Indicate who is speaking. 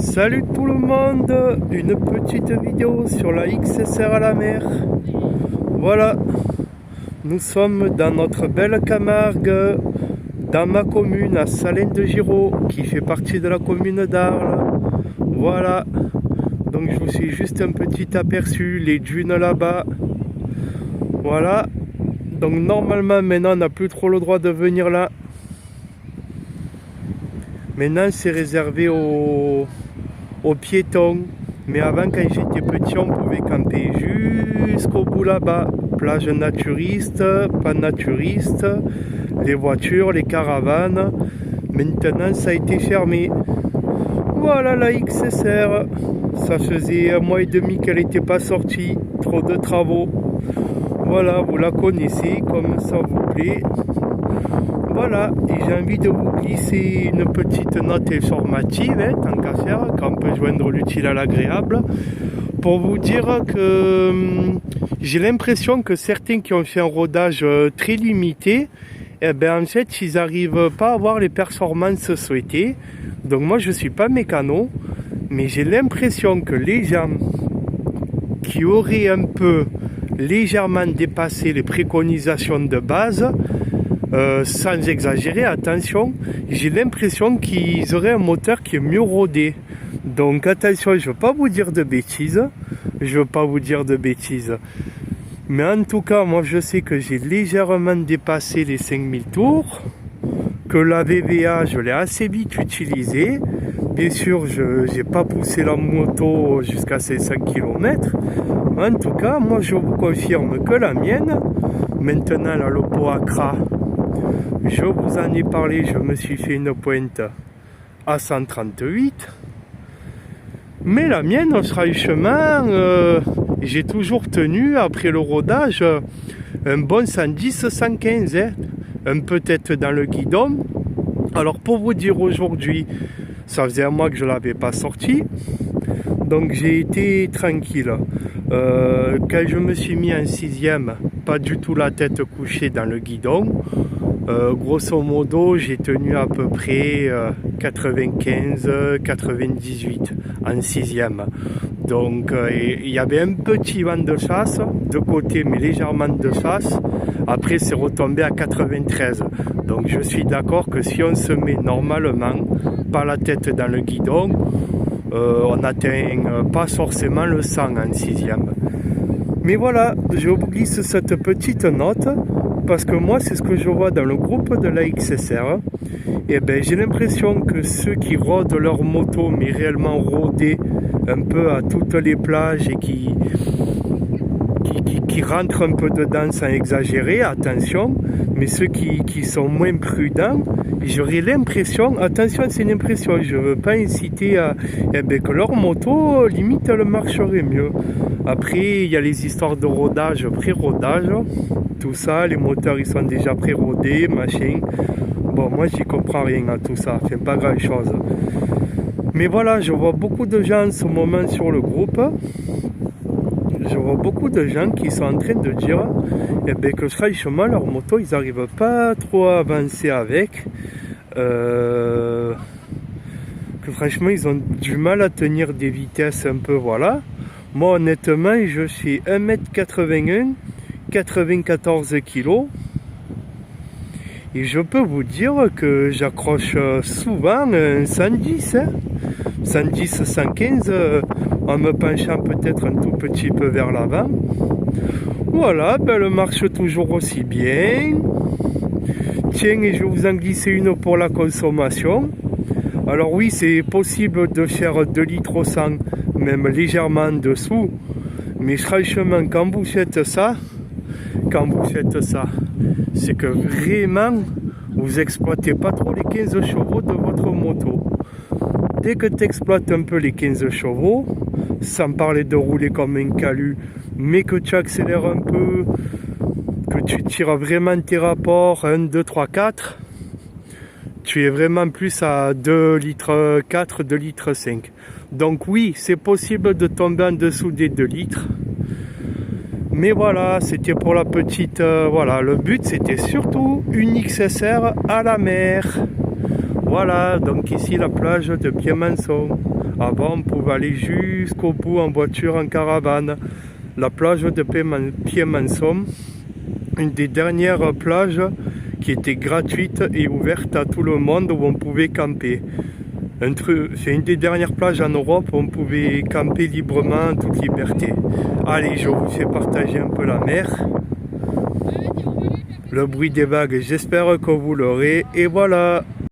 Speaker 1: Salut tout le monde, une petite vidéo sur la XSR à la mer. Voilà, nous sommes dans notre belle Camargue, dans ma commune à Salins-de-Giraud, qui fait partie de la commune d'Arles. Voilà, donc je vous suis juste un petit aperçu, les dunes là-bas. Voilà, donc normalement maintenant on n'a plus trop le droit de venir là. Maintenant c'est réservé aux piétons. Mais avant, quand j'étais petit, on pouvait camper jusqu'au bout là-bas. Plage naturiste, pas naturiste, les voitures, les caravanes. Maintenant ça a été fermé. Voilà la XSR. Ça faisait 1 mois et demi qu'elle n'était pas sortie. Trop de travaux. Voilà, vous la connaissez comme ça vous plaît. Voilà, et j'ai envie de vous glisser une petite note informative, tant qu'à faire, quand on peut joindre l'utile à l'agréable, pour vous dire que j'ai l'impression que certains qui ont fait un rodage très limité, en fait, ils n'arrivent pas à avoir les performances souhaitées. Donc moi, je ne suis pas mécano, mais j'ai l'impression que les gens qui auraient un peu légèrement dépassé les préconisations de base, sans exagérer, attention, j'ai l'impression qu'ils auraient un moteur qui est mieux rodé. Donc attention, je ne veux pas vous dire de bêtises. Mais en tout cas, moi je sais que j'ai légèrement dépassé les 5000 tours. Que la VVA, je l'ai assez vite utilisée. Bien sûr, je n'ai pas poussé la moto jusqu'à ces 5 km. En tout cas, moi je vous confirme que la mienne, maintenant la Lopo Acra, je vous en ai parlé, je me suis fait une pointe à 138. Mais la mienne, franchement, j'ai toujours tenu, après le rodage, un bon 110-115. Un peu tête dans le guidon. Alors pour vous dire aujourd'hui, ça faisait 1 mois que je ne l'avais pas sorti. Donc j'ai été tranquille. Quand je me suis mis en 6e, pas du tout la tête couchée dans le guidon. Grosso modo, j'ai tenu à peu près 95-98 en 6e. Donc il y avait un petit vent de chasse de côté, mais légèrement de chasse. Après, c'est retombé à 93. Donc je suis d'accord que si on se met normalement, pas la tête dans le guidon, on n'atteint pas forcément le 100 en 6e. Mais voilà, je vous glisse cette petite note. Parce que moi, c'est ce que je vois dans le groupe de la XSR. Et j'ai l'impression que ceux qui rodent leur moto, mais réellement rodés un peu à toutes les plages et qui rentrent un peu dedans sans exagérer, attention, mais ceux qui sont moins prudents, j'aurais l'impression, attention, c'est une impression, je ne veux pas inciter à que leur moto, limite, elle marcherait mieux. Après, il y a les histoires de rodage, pré-rodage, tout ça, les moteurs ils sont déjà pré-rodés, machin. Bon, moi j'y comprends rien à tout ça, enfin pas grand chose. Mais voilà, je vois beaucoup de gens en ce moment sur le groupe. Je vois beaucoup de gens qui sont en train de dire que franchement leur moto ils n'arrivent pas trop à avancer avec. Que franchement ils ont du mal à tenir des vitesses un peu, voilà. Moi honnêtement je suis 1m81, 94 kg. Et je peux vous dire que j'accroche souvent un 110, 110, 115, en me penchant peut-être un tout petit peu vers l'avant. Voilà, elle marche toujours aussi bien. Tiens, et je vais vous en glisser une pour la consommation. Alors oui, c'est possible de faire 2 litres au 100, même légèrement en dessous. Mais franchement, quand vous faites ça, c'est que vraiment, vous exploitez pas trop les 15 chevaux de votre moto. Dès que tu exploites un peu les 15 chevaux, sans parler de rouler comme un calu, mais que tu accélères un peu, que tu tires vraiment tes rapports 1, 2, 3, 4, tu es vraiment plus à 2 litres 4, 2 litres 5. Donc oui, c'est possible de tomber en dessous des 2 litres. Mais voilà, c'était pour la petite... voilà, le but c'était surtout une XSR à la mer. Voilà, donc ici la plage de Piemançon. Avant, on pouvait aller jusqu'au bout en voiture, en caravane. La plage de Piemançon, une des dernières plages qui était gratuite et ouverte à tout le monde où on pouvait camper. C'est une des dernières plages en Europe où on pouvait camper librement en toute liberté. Allez, je vous fais partager un peu la mer. Le bruit des vagues, j'espère que vous l'aurez. Et voilà.